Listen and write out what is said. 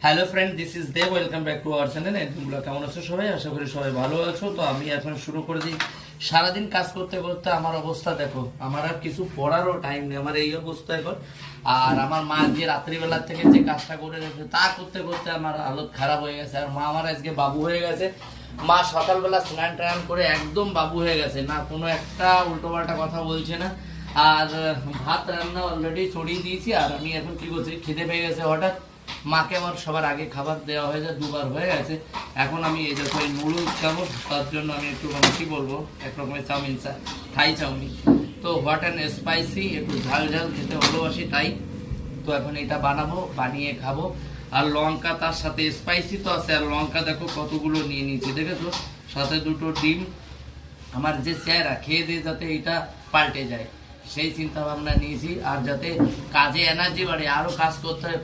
Hello friend, this is Dev. Welcome back to our channel এডমিনগুলো। কেমন আছো সবাই? আশা করি সবাই ভালো আছো। তো আমি এখন শুরু করে দিই। সারাদিন কাজ করতে করতে আমার অবস্থা দেখো, আমার আর কিছু পড়ারও টাইম নেই, আমার এই অবস্থা এখন। আর আমার মা যে রাত্রিবেলা থেকে যে কাজটা করে রেখেছে তা করতে করতে আমার হালত খারাপ হয়ে গেছে। আর মা আমার আজকে বাবু হয়ে গেছে। মা সকালবেলা স্নান টান করে একদম বাবু হয়ে গেছে, না কোনো একটা উল্টোপাল্টা কথা বলছে না। আর ভাত রান্না অলরেডি ছড়িয়ে দিয়েছি। আর আমি এখন কি করছি, খিদে পেয়ে গেছে হঠাৎ। মাকে আমার সবার আগে খাবার দেওয়া হয়ে যায়, দুবার হয়ে গেছে। এখন আমি এই দেখো এই নুডলস খাবো, তার জন্য আমি একটু মানে কি বলবো, এক রকমের চাউমিন, থাই চাউমিন। তো হট অ্যান্ড স্পাইসি, একটু ঝাল ঝাল খেতে ভালোবাসি তাই। তো এখন এটা বানাবো, বানিয়ে খাবো। আর লঙ্কা তার সাথে, স্পাইসি তো আছে, আর লঙ্কা দেখো কতগুলো নিয়ে নিয়েছি, দেখেছো? সাথে দুটো ডিম। আমার যে চেহারা খেয়ে দিয়ে যাতে এটা পাল্টে যায় সেই চিন্তা ভাবনা নিয়েছি। আর যাতে কাজে এনার্জি বাড়ে, আরো কাজ করতে হয়,